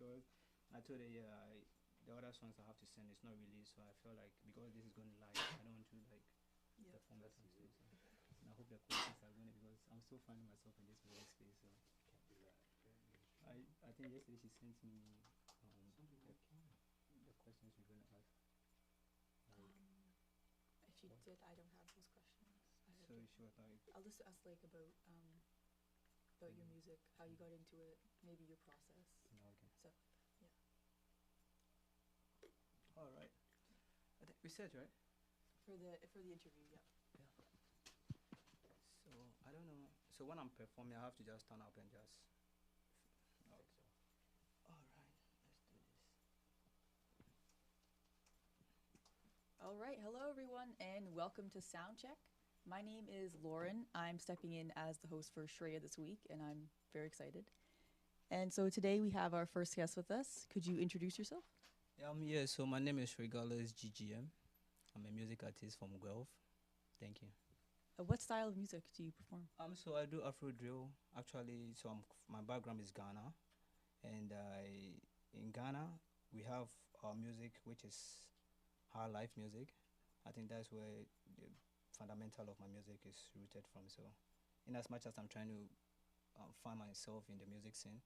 because I told her, the other songs I have to send is not released, so I feel like because this is going live, I don't want to like perform that on stage. So. And I hope the questions are going to, because I'm still finding myself in this music space. So I think yesterday she sent me the questions we're going to ask. If you did, I don't have those questions. So she was like, I'll just ask like about your music, how you got into it, maybe your process. okay. So All right. I think we said, right? for the interview, yeah. So I don't know. So when I'm performing, I have to just turn up and just. All right, let's do this. All right, hello everyone, and welcome to Soundcheck. My name is Lauren. I'm stepping in as the host for Shreya this week, and I'm very excited. And so today we have our first guest with us. Could you introduce yourself? Yeah, so my name is Sheridanlife GGM. I'm a music artist from Guelph. Thank you. What style of music do you perform? So I do Afro drill. Actually, so my background is Ghana, and in Ghana we have our music, which is high life music. I think that's where the fundamental of my music is rooted from. So, in as much as I'm trying to find myself in the music scene,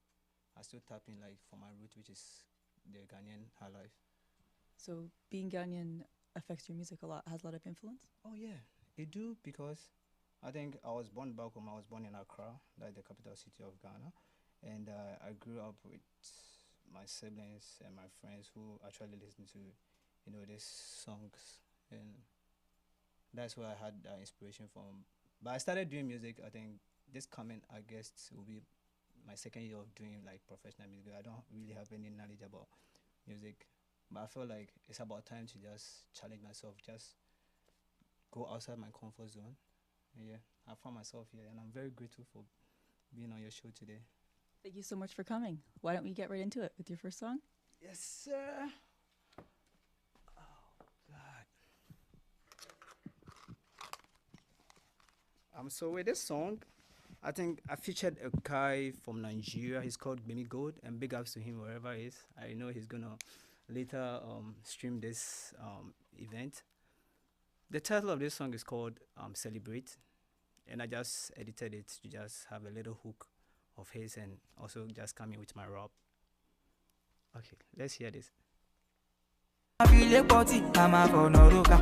I still tap in like for my root, which is the Ghanaian high life. So being Ghanaian affects your music a lot, has a lot of influence? Oh yeah, it do, because I think I was born back home. I was born in Accra, like the capital city of Ghana, and I grew up with my siblings and my friends who actually listen to, these songs, and that's where I had that inspiration from. But I started doing music. I think this coming August will be my second year of doing like professional music. I don't really have any knowledge about music, but I feel like it's about time to just challenge myself, just go outside my comfort zone. And yeah, I found myself here, and I'm very grateful for being on your show today. Thank you so much for coming. Why don't we get right into it with your first song? Yes, sir. Oh God. So with this song, I think I featured a guy from Nigeria. He's called Bimi Gold, and big ups to him wherever he is. I know he's gonna later stream this event. The title of this song is called Celebrate, and I just edited it to just have a little hook of his and also just come in with my rap. Okay, let's hear this. I feel a party, I'm a for Noruka.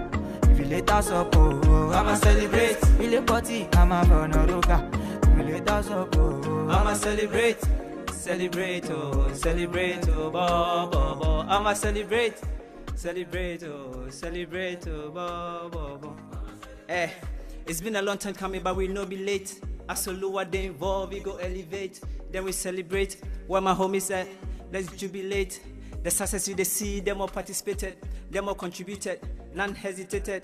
If you let us up, I'ma celebrate. Feel a party, I'm a for Noruka. If you let us up, I'ma celebrate, celebrate, ba ba ba. I'ma celebrate, ba ba ba. It's been a long time coming, but we no be late. As a lower they involve, we go elevate. Then we celebrate. Where my homies at, let's jubilate. The success you they see, them all participated, them all contributed, none hesitated.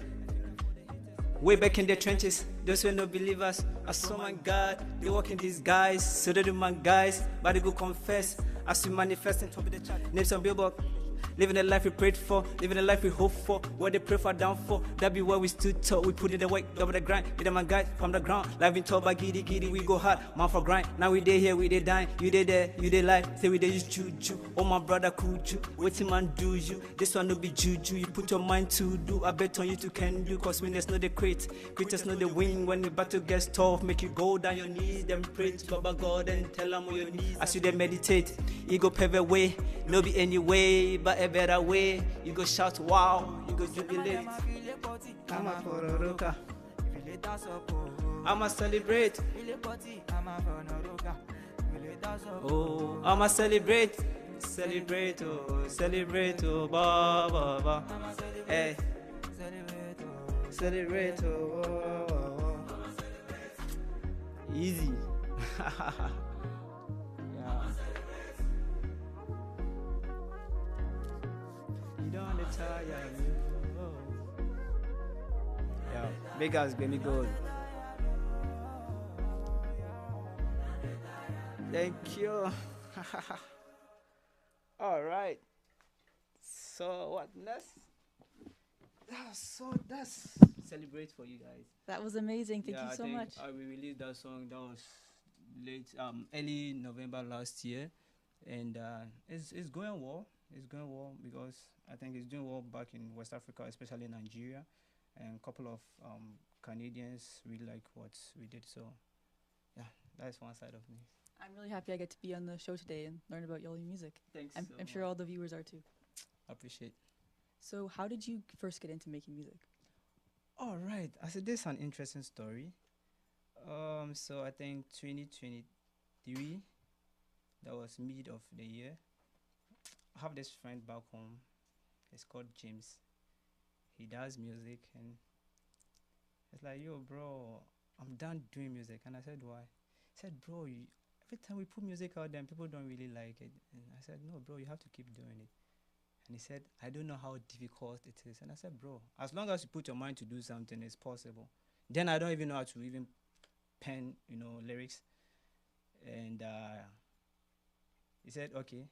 Way back in the trenches, those were no believers. I saw my God, they walk in these guys, so they do my guys, but they go confess. As we manifest and top of the chart, names on billboard. Living the life we prayed for, living the life we hope for. What they pray for downfall, that be where we stood tall. We put in the work, double the grind. Be the man guide from the ground. Life been told by giddy, we go hard, man for grind. Now we dey here, we dey dying. You dey there, you dey lie. Say we dey use juju. Oh my brother, could you? Waiting man do you? This one no be juju. You put your mind to do. I bet on you to can do. Cause winners know the crate. Critters know the win. When the battle gets tough, make you go down your knees. Then pray to Baba God and tell him on your knees. As you dey meditate, you go pave a way. No be any way, but a better way. You go shout wow, you go jubilate. I'm a Fororuka. I'ma celebrate. Oh, I'ma celebrate. Celebrate, ba ba ba. Hey, celebrate, easy. Yeah, big ass baby gold. Thank you. All right. So what next? So that's celebrate for you guys. That was amazing. Thank you so much. We released that song. That was early November last year, and it's going well. It's going well because I think it's doing well back in West Africa, especially Nigeria, and a couple of Canadians really like what we did. So yeah, that's one side of me. I'm really happy I get to be on the show today and learn about all your music. Thanks. I'm sure all the viewers are too. Appreciate. So how did you first get into making music? All right. I said this is an interesting story. So I think 2023, that was mid of the year. I have this friend back home. It's called James. He does music, and it's like, yo, bro, I'm done doing music. And I said, why? He said, bro, every time we put music out there, people don't really like it. And I said, no, bro, you have to keep doing it. And he said, I don't know how difficult it is. And I said, bro, as long as you put your mind to do something, it's possible. Then I don't even know how to even pen, lyrics. And he said, okay,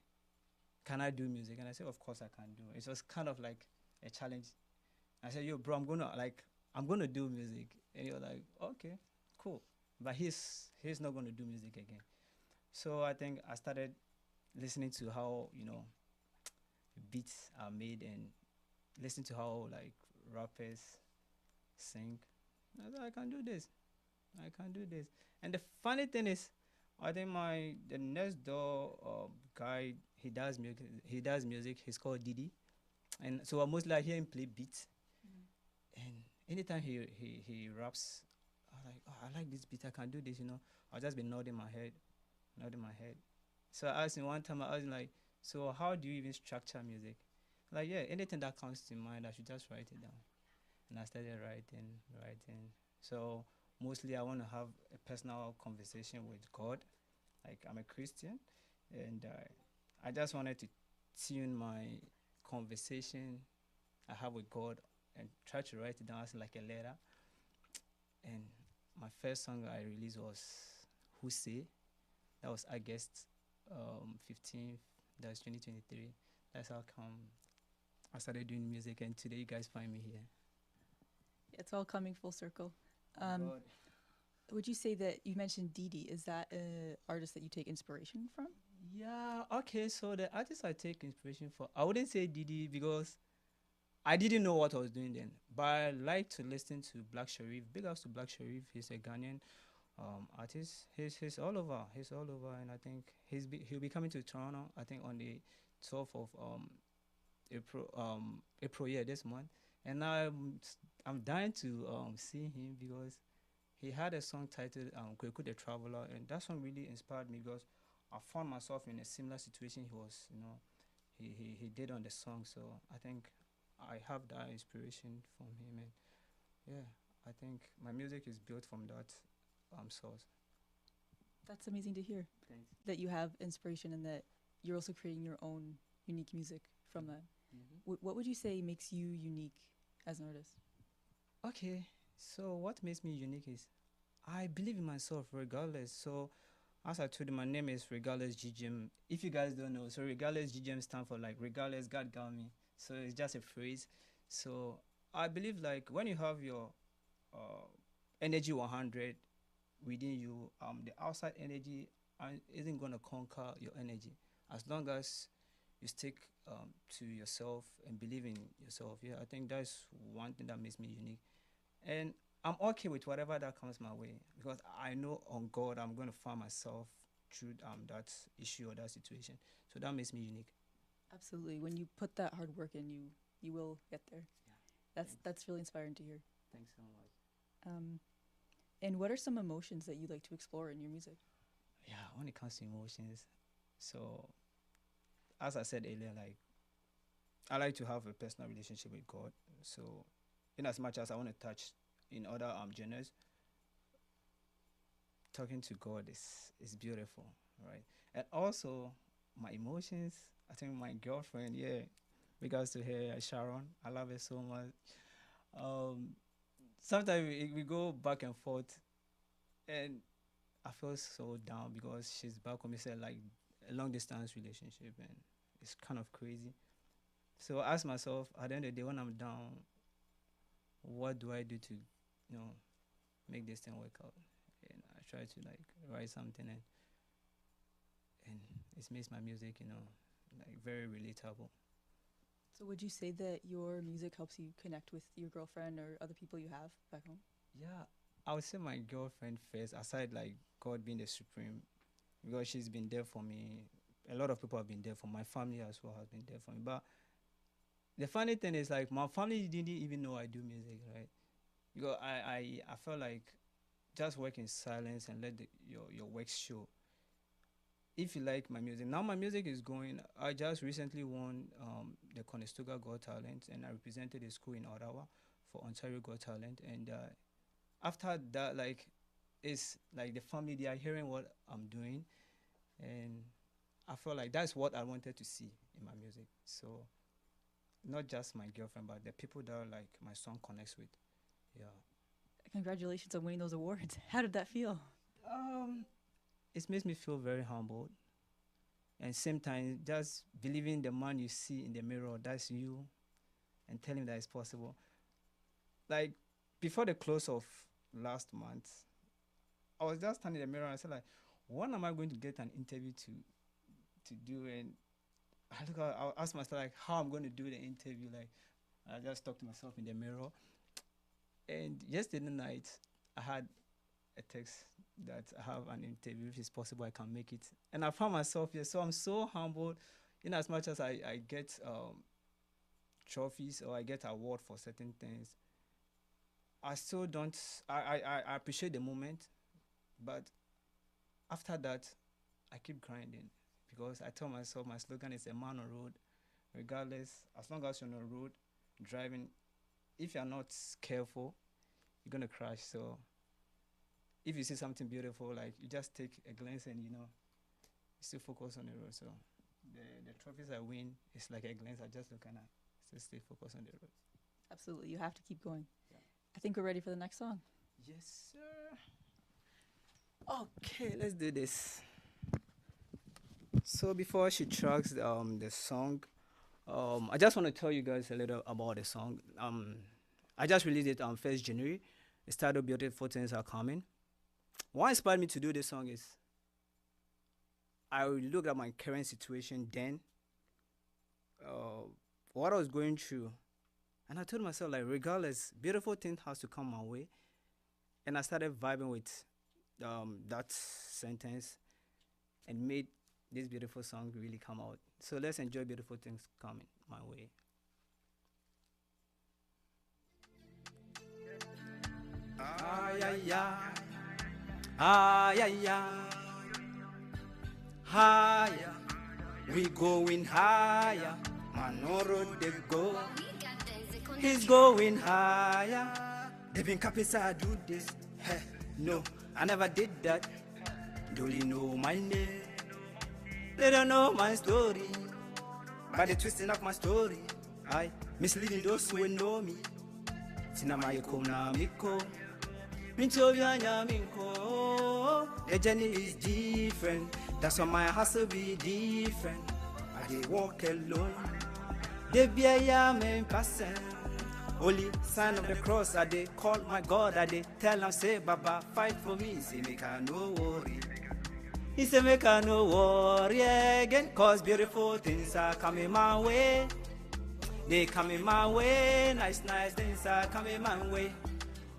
can I do music? And I said, of course I can do it. It was kind of like a challenge. I said, yo, bro, I'm gonna do music. And you're like, okay, cool. But he's not gonna do music again. So I think I started listening to how, beats are made and listen to how like rappers sing. I said, I can do this. And the funny thing is, I think the next door guy, he does music. He's called Didi, and so I mostly I hear him play beats. And anytime he raps, I'm like, oh, I like this beat. I can do this. I'll just be nodding my head. So I asked him one time. I asked him like, so how do you even structure music? Like, yeah, anything that comes to mind, I should just write it down. And I started writing. So mostly I want to have a personal conversation with God. Like, I'm a Christian, and I just wanted to tune my conversation I have with God and try to write it down as like a letter. And my first song I released was Hussain. That was August 15th. That was 2023. That's how come I started doing music, and today you guys find me here. It's all coming full circle. Would you say that you mentioned Didi? Is that an artist that you take inspiration from? Yeah, okay. So the artist I take inspiration for, I wouldn't say Didi because I didn't know what I was doing then. But I like to listen to Black Sherif. Big ups to Black Sherif. He's a Ghanaian artist. He's all over. And I think he'll be coming to Toronto. I think on the 12th of April, yeah, this month. And I'm dying to see him because he had a song titled Kirkwood the Traveler, and that song really inspired me because I found myself in a similar situation he did on the song. So I think I have that inspiration from him, and yeah, I think my music is built from that source. That's amazing to hear. Thanks. That you have inspiration and that you're also creating your own unique music from that. Mm-hmm. What would you say makes you unique as an artist? Okay, so what makes me unique is I believe in myself regardless. So as I told you, my name is Regardless GGM. If you guys don't know, so Regardless GGM stands for like regardless God got me. So it's just a phrase. So I believe like when you have your energy 100 within you, the outside energy isn't gonna conquer your energy as long as you stick to yourself and believe in yourself. Yeah, I think that's one thing that makes me unique. And I'm okay with whatever that comes my way because I know on God I'm going to find myself through that issue or that situation. So that makes me unique. Absolutely. When you put that hard work in, you will get there. Yeah. That's really inspiring to hear. Thanks so much. And what are some emotions that you like to explore in your music? Yeah, when it comes to emotions, so as I said earlier, like I like to have a personal relationship with God. So in as much as I want to touch in other genres, talking to God is beautiful, right? And also my emotions, I think my girlfriend, yeah, regards to her, Sharon, I love her so much. Sometimes we go back and forth, and I feel so down because she's back home. It's like a long distance relationship, and it's kind of crazy. So I ask myself at the end of the day, when I'm down, what do I do to, make this thing work out? And I try to like write something, and it makes my music, like very relatable. So would you say that your music helps you connect with your girlfriend or other people you have back home? Yeah, I would say my girlfriend first, aside like God being the supreme, because she's been there for me. A lot of people have been there for my family as well, has been there for me. But the funny thing is, like, my family didn't even know I do music, right? Because I felt like just work in silence and let your work show. If you like my music, now my music is going. I just recently won the Conestoga Got Talent, and I represented a school in Ottawa for Ontario Got Talent. And after that, like, it's like the family, they are hearing what I'm doing, and I felt like that's what I wanted to see in my music. So not just my girlfriend, but the people that like my song connects with. Yeah. Congratulations on winning those awards. How did that feel? It makes me feel very humbled, and same time just believing the man you see in the mirror, that's you, and telling him that it's possible. Like, before the close of last month, I was just standing in the mirror and I said, like, when am I going to get an interview to do? And I asked myself, like, how I'm going to do the interview. Like, I just talked to myself in the mirror. And yesterday night, I had a text that I have an interview, if it's possible I can make it. And I found myself here, so I'm so humbled. In as much as I get trophies or I get award for certain things, I still don't, I appreciate the moment, but after that, I keep grinding, because I tell myself my slogan is a man on road, regardless, as long as you're on the road, driving, if you're not careful, you're going to crash. So if you see something beautiful, like, you just take a glance and, you still focus on the road. So the trophies I win, it's like a glance. I just look and I still stay focused on the road. Absolutely. You have to keep going. Yeah. I think we're ready for the next song. Yes, sir. Okay, let's do this. So before she tracks the song, I just want to tell you guys a little about the song. I just released it on 1st January. It's titled Beautiful Things Are Coming. What inspired me to do this song is I looked at my current situation then, what I was going through, and I told myself, like, regardless, beautiful things has to come my way. And I started vibing with that sentence and made this beautiful song really come out. So let's enjoy beautiful things coming my way. Ah, yeah, yeah. Ah, yeah, yeah. Higher. We going higher. Man, no road they go. He's going higher. They've been copies, I do this. Hey, no, I never did that. Do you know my name? They don't know my story. By the twisting of my story, I misleading those who know me. Sinamaya na miko. Minchovyanya minko. The journey is different. That's why my hustle be different. I dey walk alone. They be a yamen person. Only sign of the cross, I dey call my God, I dey tell him, say, Baba, fight for me. Say, make I no worry. He say, make I no worry again, cause beautiful things are coming my way. They coming my way, nice, nice things are coming my way.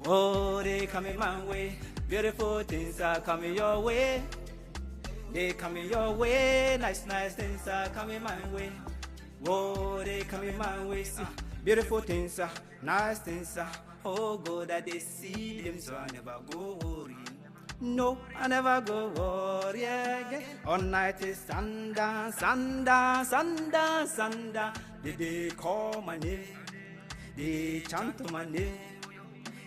Oh, they coming my way. Beautiful things are coming your way. They coming your way, nice, nice things are coming my way. Oh, they coming my way. See, beautiful things are, nice things are. Oh, God, that they see them, so I never go worry. No, I never go worry again. All night is sundown, sundown, sundown, sundown. They call my name, they chant my name.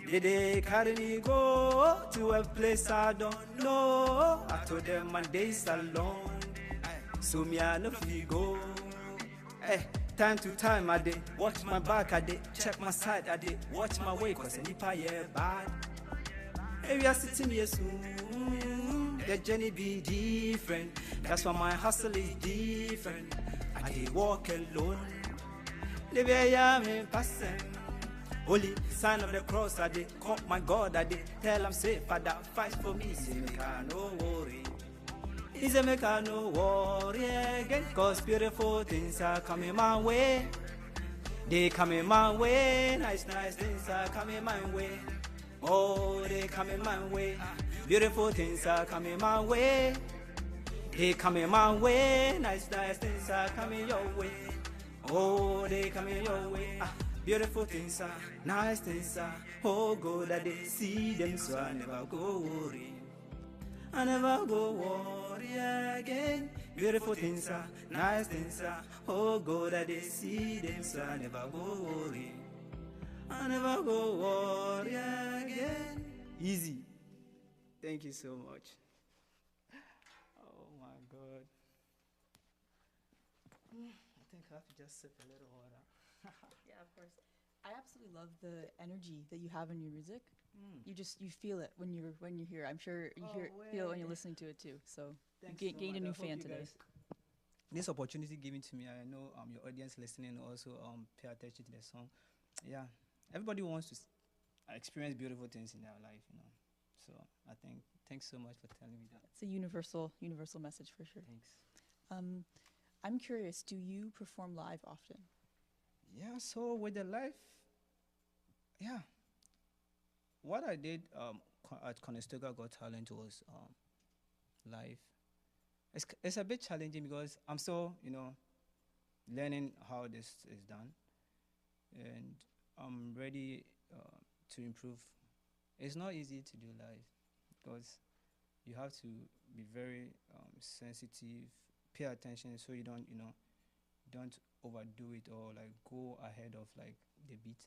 They carry me go to a place I don't know. I told them my days are long, so me I no feel go. Hey, time to time I did watch my back, I did check my side, I did watch my way, cause any yeah bad. Hey, we are sitting here soon. The journey be different. That's why my hustle is different. I did walk alone. Live a yam person. Only sign of the cross, I did call my God, I did tell him, say, Father, fight for me, say, make I no worry. He said, make I no worry again, cause beautiful things are coming my way. They coming my way, nice things are coming my way. Oh, they coming my way. Beautiful things are coming my way. They coming my way, nice things are coming your way. Oh, they coming your way. Beautiful things are, nice things are. Oh, good that they see them, so I never go worry. I never go worry again. Beautiful things are, nice things are. Oh, good that they see them, so I never go worry. I never go worry again. Easy. Thank you so much. Oh my God. I think I have to just sip a little water. Yeah, of course. I absolutely love the energy that you have in your music. You feel it when you're here. I'm sure you feel it when you're listening to it too. So you gained a new fan today. This opportunity given to me, I know your audience listening also pay attention to the song. Yeah, everybody wants to experience beautiful things in their life, you know. So I think thanks so much for telling me that. It's a universal message for sure. Thanks. I'm curious, do you perform live often? Yeah, so with the life, yeah. What I did at Conestoga Got Talent was live. It's a bit challenging because I'm still, learning how this is done, and I'm ready to improve. It's not easy to do live because you have to be very sensitive, pay attention so you don't overdo it or like go ahead of like the beat.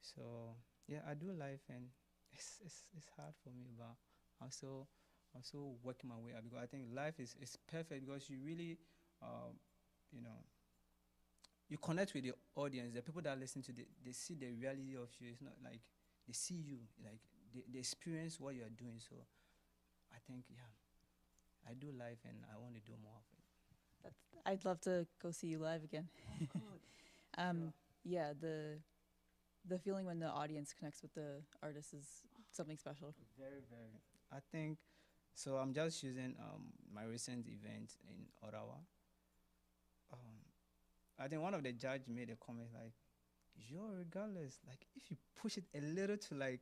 So yeah, I do live and it's hard for me, but I'm still working my way up because I think life is perfect because you really you connect with the audience, the people that listen to they see the reality of you. It's not like they see you, like they experience what you are doing. So I think I do live and I want to do more of it. I'd love to go see you live again. Sure. Yeah, the feeling when the audience connects with the artist is something special. Very, very. I think so. I'm just using my recent event in Ottawa. I think one of the judge made a comment like, "Yo, regardless, like if you push it a little to like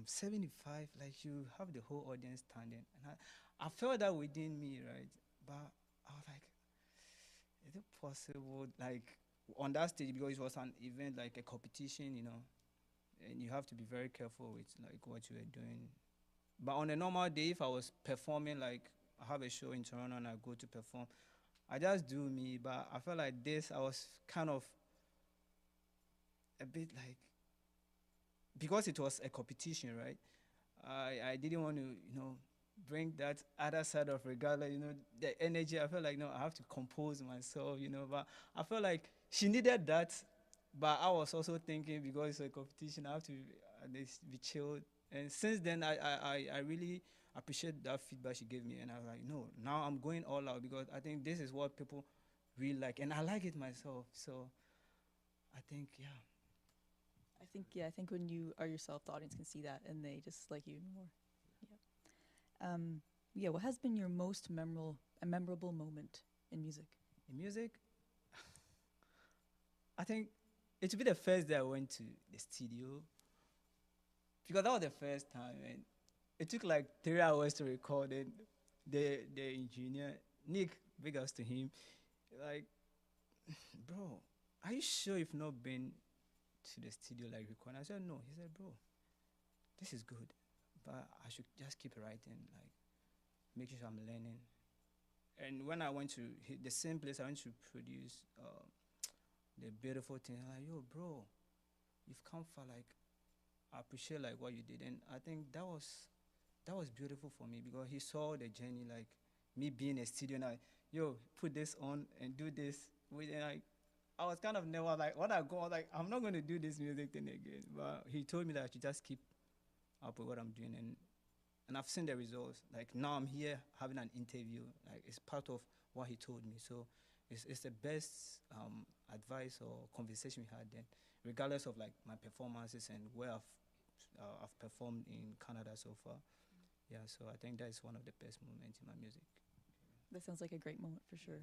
75, like you have the whole audience standing." And I felt that within me, right? But I was like, is it possible? Like on that stage, because it was an event, like a competition, and you have to be very careful with like what you are doing. But on a normal day, if I was performing, like I have a show in Toronto and I go to perform, I just do me. But I felt like this, I was kind of a bit like, because it was a competition, right? I didn't want to, bring that other side of regala, the energy. I felt like, no, I have to compose myself, but I felt like she needed that. But I was also thinking, because it's a competition, I have to be chilled. And since then, I really appreciate that feedback she gave me. And I was like, no, now I'm going all out because I think this is what people really like. And I like it myself. So I think, I think when you are yourself, the audience can see that and they just like you more. Yeah. What has been your most memorable moment in music? In music, I think it would be the first day I went to the studio because that was the first time, and it took like 3 hours to record it. The engineer, Nick, big ups to him, like, bro, are you sure you've not been to the studio like recording? I said, no. He said, bro, this is good, but I should just keep writing, like, make sure I'm learning. And when I went to the same place I went to produce the beautiful thing, I'm like, yo, bro, you've come far, like, I appreciate like what you did. And I think that was beautiful for me because he saw the journey, like me being a studio now, yo, put this on and do this. And like, I was kind of never like, when I go, I was like, I'm not going to do this music thing again. But he told me that I should just keep up with what I'm doing. And I've seen the results. Like now I'm here having an interview. Like it's part of what he told me. So it's the best advice or conversation we had then, regardless of like my performances and where I've performed in Canada so far. Yeah, so I think that is one of the best moments in my music. That sounds like a great moment for sure.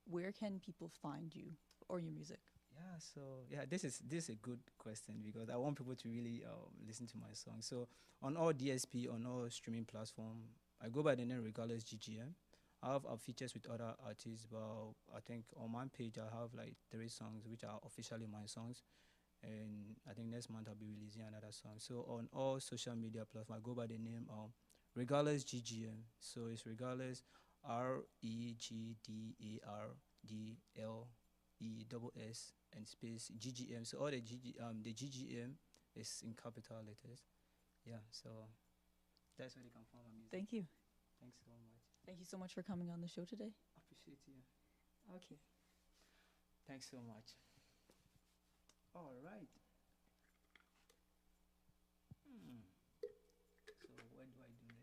Where can people find you or your music? Yeah, so yeah, this is a good question because I want people to really listen to my song. So on all DSP, on all streaming platform, I go by the name Regardless GGM. I have features with other artists, but I think on my page I have like 3 songs which are officially my songs, and I think next month I'll be releasing another song. So on all social media platforms, I go by the name Regardless GGM. So it's Regardless REGDARDLESS and space GGM. So all the the GGM is in capital letters. Yeah, so that's where they can find my music. Thank you. Thanks so much. Thank you so much for coming on the show today. Appreciate you. Okay. Thanks so much. All right. So where do I do this?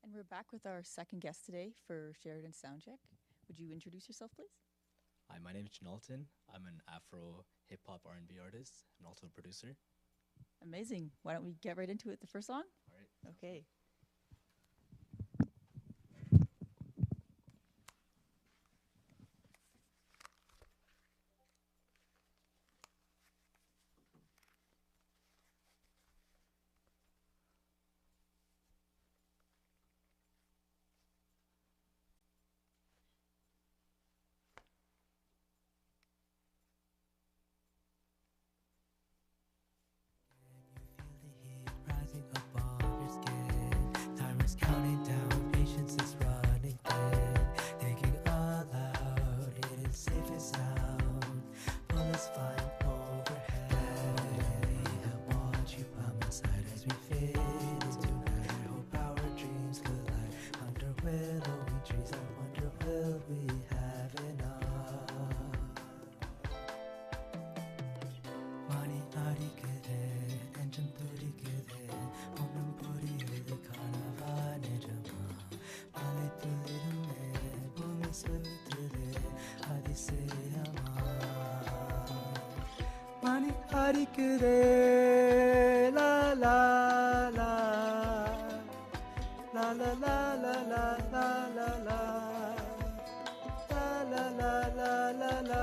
And we're back with our second guest today for Sheridan Soundcheck. Would you introduce yourself, please? Hi, my name is Jonalton. I'm an Afro hip-hop R&B artist and also a producer. Amazing. Why don't we get right into it, the first song? All right. Okay. Rising above your skin, time is counting down, patience is running thin. Thinking aloud, it is safe and sound. Bullets flying overhead. I want you by my side as we fade into night. Hope our dreams collide under willowy trees. I wonder, will we have enough? Money, naughty, good and janturi kide onam puri the carnaval jama male tulirume bumi sutile adi se ama money naughty kide la la la la la la la la la la la la la la la.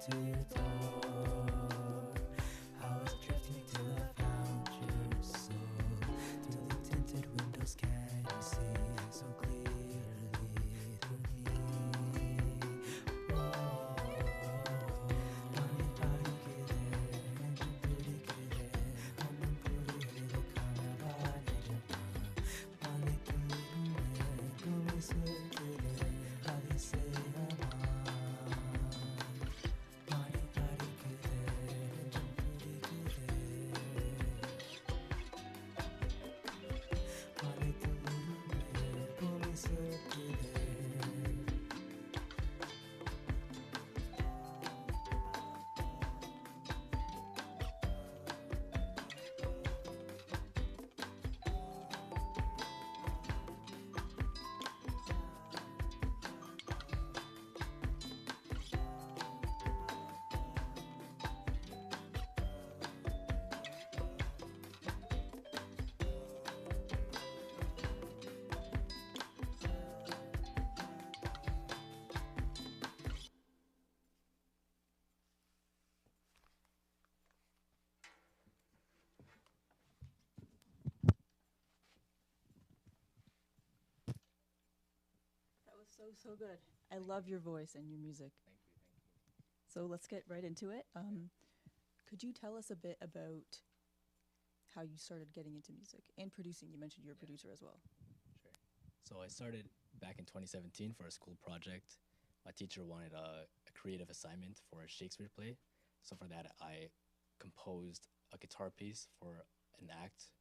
to your door. I was drifting till I found your soul. Through the tinted windows, can you see so clearly through me? Whoa. Mani pari kide, nenju puri kide, anam puri hile kanavane japa. Mani tulume, tumi sukide, hadi se ama. Mani pari kide, nenju puri kide. Mani tulume, tumi sukide. That was so good. I love your voice and your music. Thank you, thank you. So let's get right into it. Could you tell us a bit about how you started getting into music and producing? You mentioned you're a producer as well. Sure. So I started back in 2017 for a school project. My teacher wanted a creative assignment for a Shakespeare play. So for that, I composed a guitar piece for an act.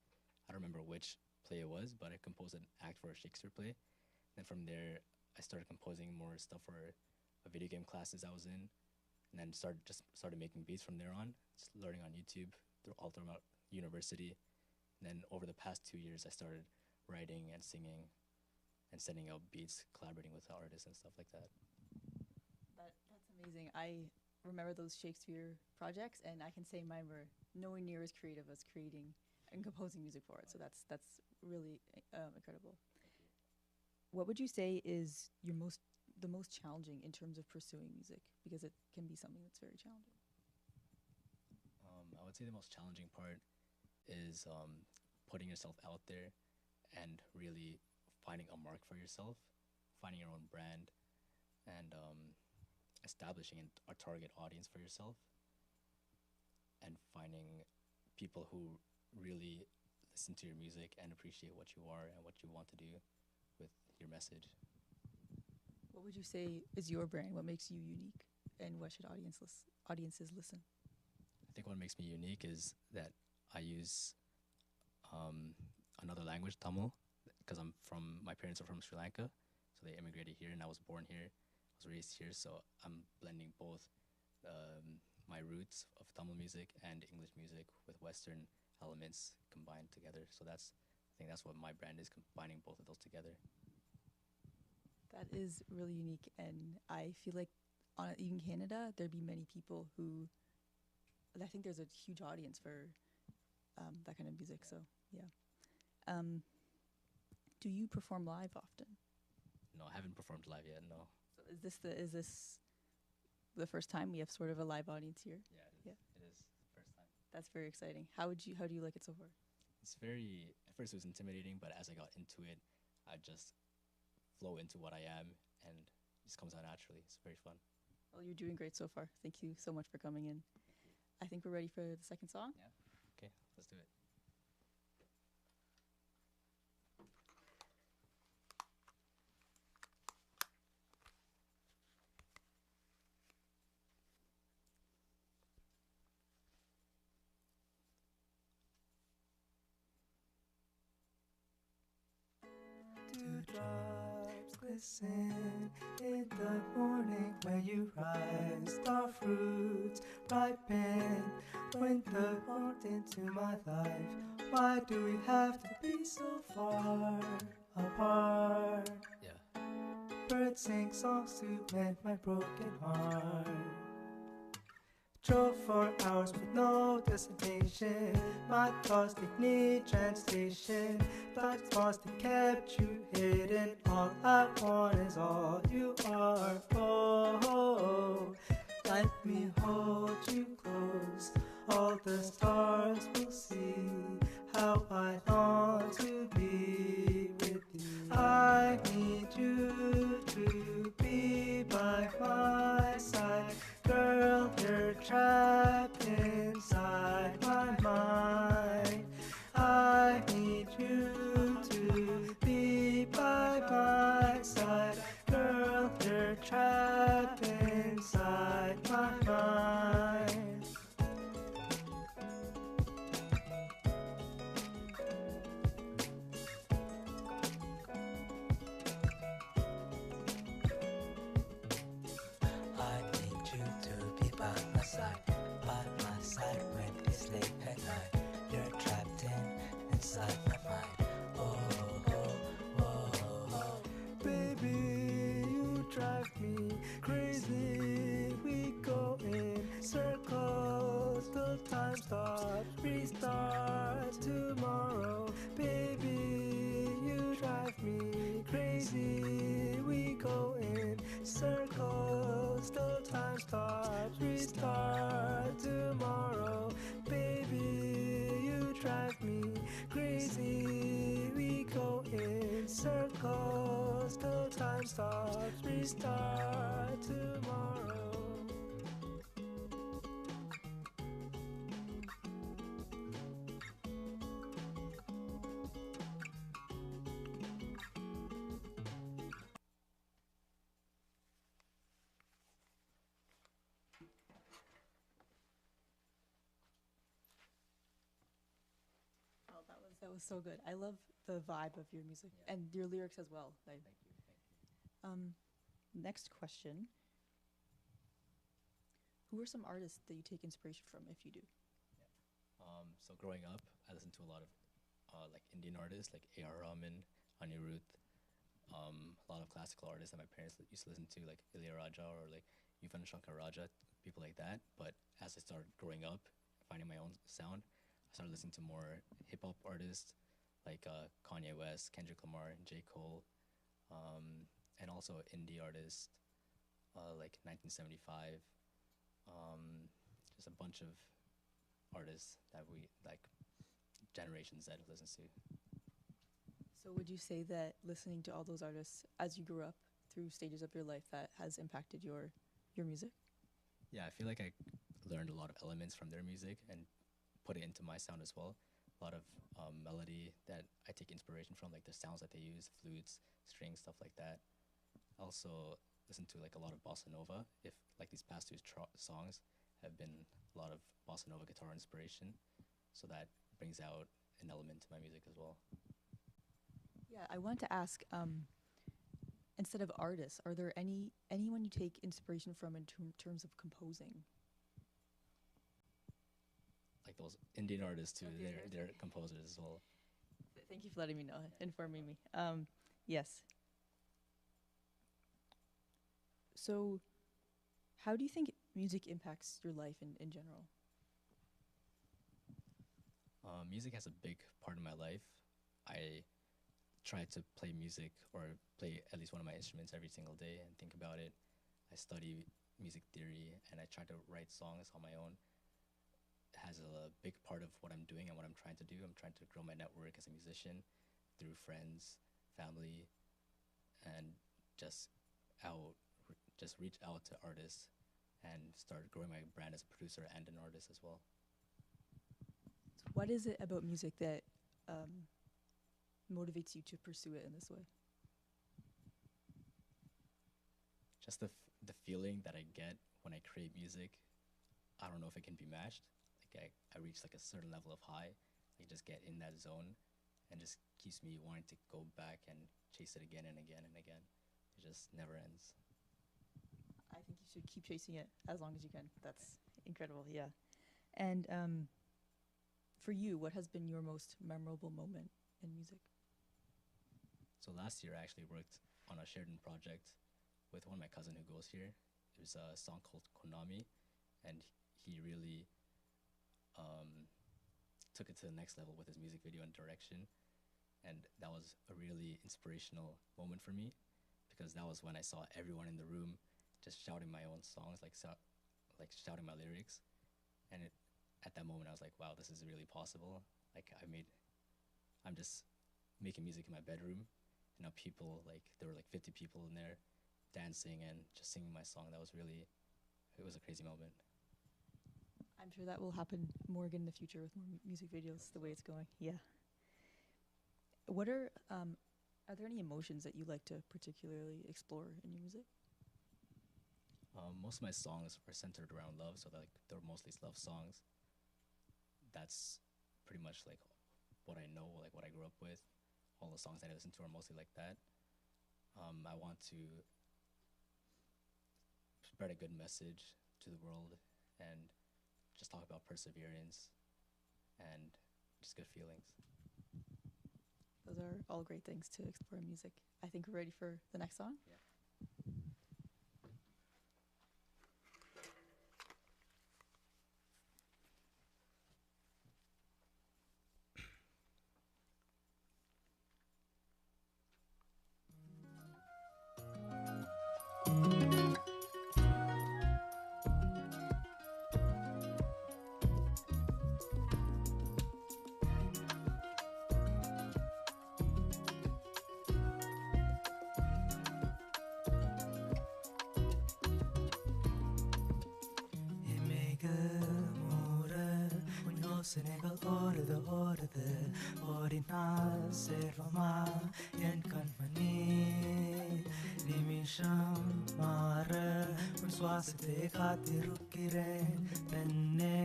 I don't remember which play it was, but I composed an act for a Shakespeare play. Then from there, I started composing more stuff for a video game classes I was in, and then started making beats from there on. Just learning on YouTube all throughout university. And then over the past 2 years, I started writing and singing and sending out beats, collaborating with artists and stuff like that. That's amazing. I remember those Shakespeare projects, and I can say mine were nowhere near as creative as creating and composing music for it. So that's really incredible. What would you say is the most challenging in terms of pursuing music? Because it can be something that's very challenging. I would say the most challenging part is putting yourself out there and really finding a mark for yourself, finding your own brand, and establishing a target audience for yourself, and finding people who really listen to your music and appreciate what you are and what you want to do with your message. What would you say is your brand? What makes you unique? And what should audiences listen? I think what makes me unique is that I use another language, Tamil, because my parents are from Sri Lanka, so they immigrated here, and I was born here, I was raised here, so I'm blending both my roots of Tamil music and English music with Western elements combined together. So I think that's what my brand is, combining both of those together. That is really unique, and I feel like in Canada, there'd be many people who, I think there's a huge audience for that kind of music, so yeah. Do you perform live often? No, I haven't performed live yet, no. So is this the first time we have sort of a live audience here? Yeah, it is. Yeah. It is first time. That's very exciting. How do you like it so far? It's at first it was intimidating, but as I got into it, I just flow into what I am, and it just comes out naturally. It's very fun. Well, you're doing great so far. Thank you so much for coming in. I think we're ready for the second song. Yeah. Okay, let's do it. Dewdrops glisten in the morning when you rise. Star fruits ripen when the walked into my life. Why do we have to be so far apart? Yeah. Birds sing songs to mend my broken heart. Drove for hours with no destination. My thoughts didn't need translation. Thoughts that kept you hidden. All I want is all you are. Oh, Let me hold you close. All the stars will see how I long to be with you. I need you to be by my side. Girl, you're trapped inside my mind. I need you to be by my side. Girl, you're trapped inside my mind. I need you to be by my side when it's late at night. You're trapped inside my mind. Oh, oh, oh, oh. Baby, you drive me crazy. We go in circles till time stops. Restart tomorrow. Baby, you drive me crazy. We go in circles till time stops. Restart tomorrow. Baby, you drive me crazy. We go in circles till time stops. Restart tomorrow. Oh, that was so good. I love the vibe of your music and your lyrics as well. Thank you. Next question. Who are some artists that you take inspiration from, if you do? So growing up, I listened to a lot of like Indian artists like A.R. Rahman, Anirudh, a lot of classical artists that my parents used to listen to, like Ilayaraja or like Yuvan Shankar Raja, people like that. But as I started growing up, finding my own sound, I started listening to more hip hop artists like Kanye West, Kendrick Lamar, J. Cole, and also indie artists like 1975. Just a bunch of artists that we like, generations that listens to. So would you say that listening to all those artists as you grew up through stages of your life that has impacted your music? Yeah, I feel like I learned a lot of elements from their music and put it into my sound as well. A lot of melody that I take inspiration from, like the sounds that they use, flutes, strings, stuff like that. Also listen to like a lot of bossa nova. If like these past two songs have been a lot of bossa nova guitar inspiration, so that brings out an element to my music as well. Yeah, I wanted to ask, instead of artists, are there anyone you take inspiration from in terms of composing? Like those Indian artists too, Okay, they're composers as well. Thank you for letting me know, informing me. Yes. So, how do you think music impacts your life in general? Music has a big part of my life. I try to play music or play at least one of my instruments every single day and think about it. I study music theory and I try to write songs on my own. It has a big part of what I'm doing and what I'm trying to do. I'm trying to grow my network as a musician through friends, family, and just reach out to artists and start growing my brand as a producer and an artist as well. So what is it about music that motivates you to pursue it in this way? Just the feeling that I get when I create music, I don't know if it can be matched. Like I reach like a certain level of high, I just get in that zone and just keeps me wanting to go back and chase it again and again and again. It just never ends. I think you should keep chasing it as long as you can. That's incredible, yeah. And for you, what has been your most memorable moment in music? So last year I actually worked on a Sheridan project with one of my cousin who goes here. It was a song called Konami, and he really took it to the next level with his music video and direction. And that was a really inspirational moment for me, because that was when I saw everyone in the room just shouting my own songs, like like shouting my lyrics, and at that moment I was like, wow, this is really possible. Like I'm just making music in my bedroom, and now people, like, there were like 50 people in there dancing and just singing my song. It was a crazy moment. I'm sure that will happen more again in the future with more music videos, the way it's going. Yeah. What are there any emotions that you like to particularly explore in your music? Most of my songs are centered around love, so they're mostly love songs. That's pretty much like what I know, like what I grew up with. All the songs that I listen to are mostly like that. I want to spread a good message to the world and just talk about perseverance and just good feelings. Those are all great things to explore in music. I think we're ready for the next song. Yeah. 내가 오르드 어린 하세로마 연간만이 निमिषम मार उन श्वास ते खातिर रुकिरे तन्ने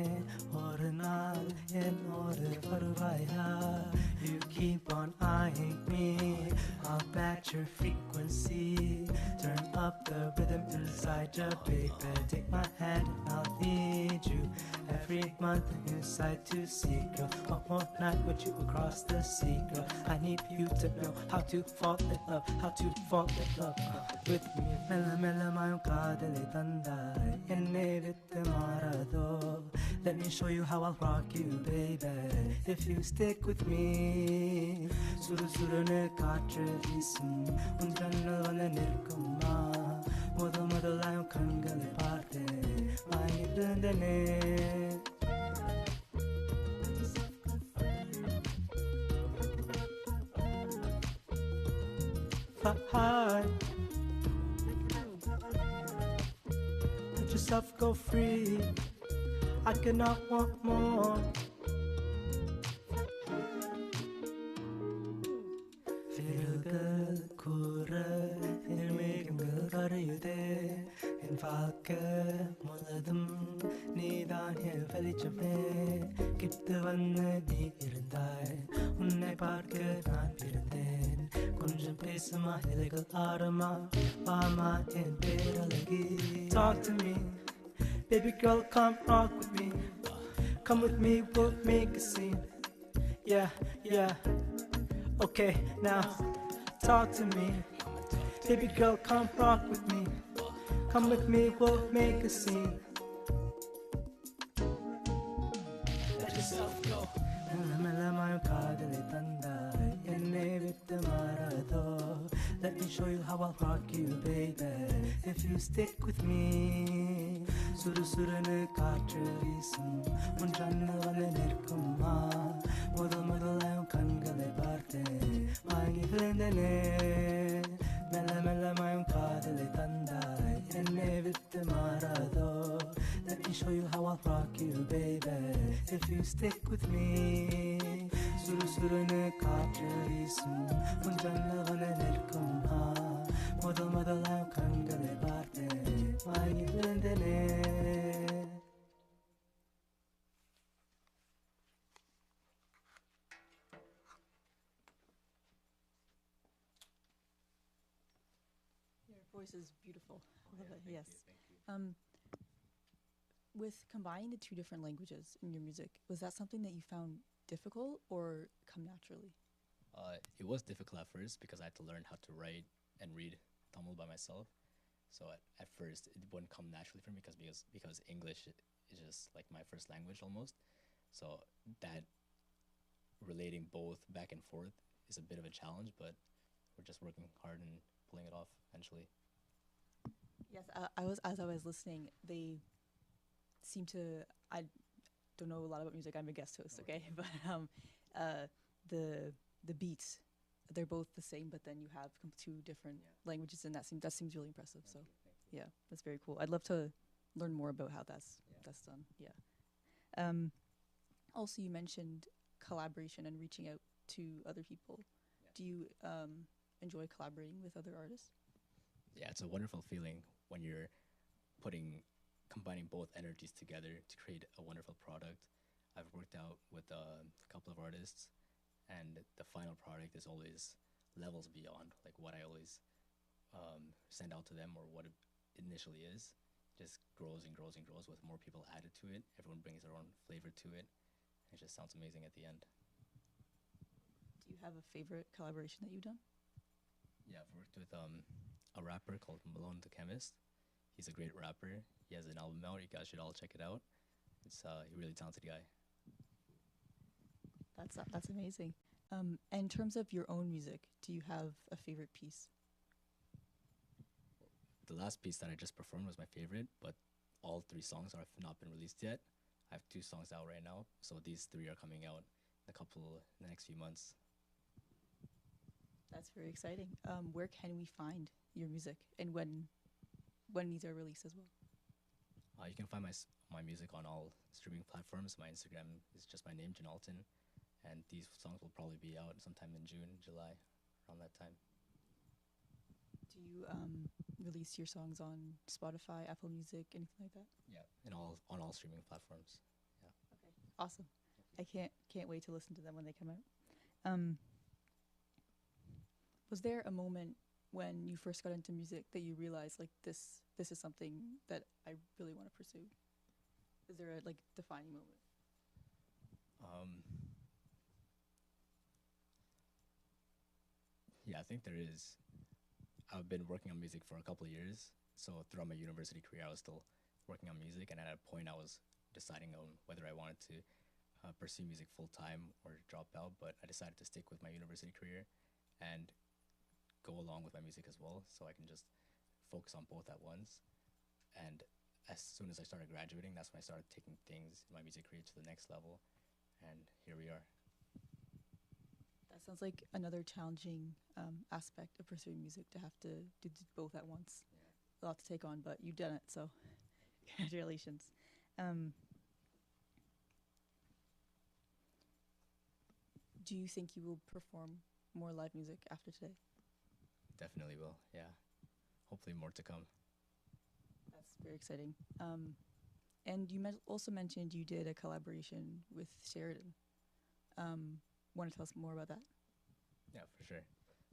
और नाल yen और परवाया you keep on eyeing me I'll match your frequency turn up the rhythm inside you baby take my hand and I'll lead you every month inside to see girl one more night with you across the sea girl I need you to know how to fall in love with me mela mela 마음 가득 단다 옛내 빗대 말아도 let me show you how I'll rock you baby if you stick with me 수르수르 내 곁을 있음 운전을 원해 닐것마 모두 나요 간간히 바래 많이 흔드네 Fly let yourself go free I cannot want more Feel good cool 일미금을 거리유대 인파크 몰라둠 니단 힐 벨리점에 기쁘 왔네 니 이른달 운내 parke 난 비른된 kunjum pesma illegal arama mama in beralagi talk to me baby girl come rock with me come with me we'll make a scene yeah okay now talk to me baby girl come rock with me come with me we'll make a scene let yourself go mela 마음 가득 단다 옛내 빗대 말아도 let me show you how I'll rock you baby if you stick with me 수르수르 내 곁을 있음 운전을 원해 닐것마 모두 나요 간간히 바래 많이 흔드네 멜라 멜라 마음 가득 단다 옛내 빗대 말아도 let me show you how I'll rock you baby if you stick with me 수르수르 내 곁을 있음 운전을 원해 닐것마 모두 나요 간간히 바래 많이 흔드네 Your voice is beautiful. I love it. Thank Yes. you, thank you. With combining the two different languages in your music, was that something that you found difficult or come naturally? It was difficult at first because I had to learn how to write and read Tamil by myself. So at first it wouldn't come naturally for me because English is just like my first language almost. So that relating both back and forth is a bit of a challenge, but we're just working hard and pulling it off eventually. Yes, as I was listening, seem to, I don't know a lot about music. I'm a guest host, okay? But the beats, they're both the same, but then you have two different languages, and that seems really impressive. So yeah, that's very cool. I'd love to learn more about how that's done. Yeah. Also, you mentioned collaboration and reaching out to other people. Do you enjoy collaborating with other artists? Yeah, it's a wonderful feeling when you're combining both energies together to create a wonderful product. I've worked out with a couple of artists, and the final product is always levels beyond like what I always send out to them or what it initially is. Just grows and grows and grows with more people added to it. Everyone brings their own flavor to it. It just sounds amazing at the end. Do you have a favorite collaboration that you've done? Yeah, I've worked with a rapper called Malone the Chemist. He's a great rapper. He has an album out. You guys should all check it out. It's a really talented guy. That's amazing. And in terms of your own music, do you have a favorite piece? The last piece that I just performed was my favorite, but all 3 songs have not been released yet. I have 2 songs out right now, so these 3 are coming out in the next few months. That's very exciting. Where can we find your music, and when these are released as well? You can find my music on all streaming platforms. My Instagram is just my name, Jonalton, and these songs will probably be out sometime in June, July, around that time. Do you release your songs on Spotify, Apple Music, anything like that? Yeah, on all streaming platforms. Yeah. Okay, awesome. I can't wait to listen to them when they come out. Was there a moment when you first got into music that you realized like this is something that I really want to pursue? Is there a like defining moment? Yeah, I think there is. I've been working on music for a couple of years, so throughout my university career, I was still working on music, and at a point, I was deciding on whether I wanted to pursue music full time or drop out. But I decided to stick with my university career and go along with my music as well, so I can just focus on both at once. And as soon as I started graduating, that's when I started taking things in my music career to the next level, and here we are. That sounds like another challenging aspect of pursuing music, to have to do both at once. Yeah. A lot to take on, but you've done it, so congratulations. Do you think you will perform more live music after today? Definitely will, yeah. Hopefully more to come. That's very exciting. And you also mentioned you did a collaboration with Sheridan. Want to tell us more about that? Yeah, for sure.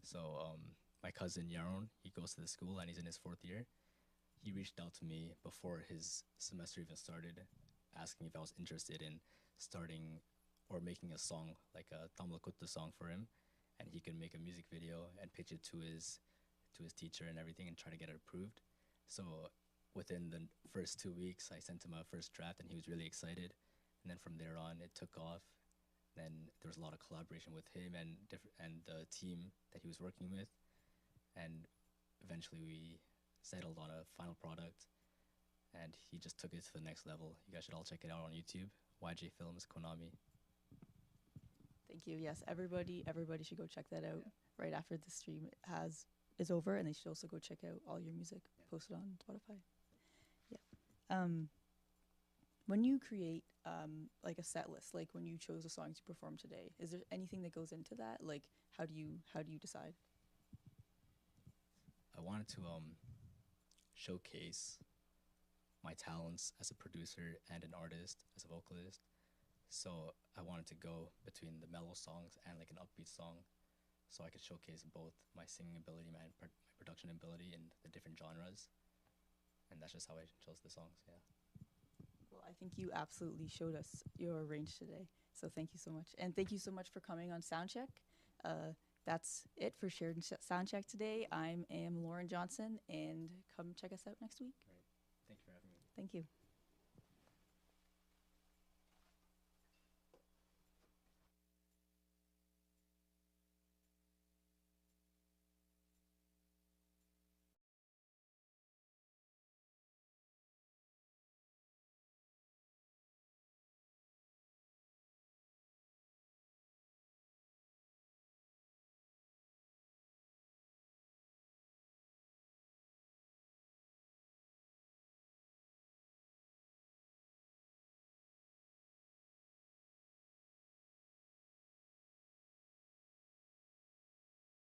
So my cousin Yaron, he goes to the school and he's in his 4th year. He reached out to me before his semester even started, asking if I was interested in starting or making a song, like a Tamlakutta song for him, and he could make a music video and pitch it to his teacher and everything and try to get it approved. So within the first 2 weeks, I sent him a first draft and he was really excited. And then from there on, it took off. Then there was a lot of collaboration with him and the team that he was working with. And eventually we settled on a final product, and he just took it to the next level. You guys should all check it out on YouTube, YJ Films Konami. Thank you. Yes, everybody should go check that out right after the stream is over, and they should also go check out all your music posted on Spotify. Yeah. When you create like a set list, like when you chose the songs to perform today, is there anything that goes into that? Like how do you decide? I wanted to showcase my talents as a producer and an artist, as a vocalist. So I wanted to go between the mellow songs and like an upbeat song, so I could showcase both my singing ability, my production ability in the different genres. And that's just how I chose the songs, yeah. Well, I think you absolutely showed us your range today. So thank you so much. And thank you so much for coming on Soundcheck. That's it for Sheridan Soundcheck today. I am Lauren Johnson, and come check us out next week. Great. Thank you for having me. Thank you.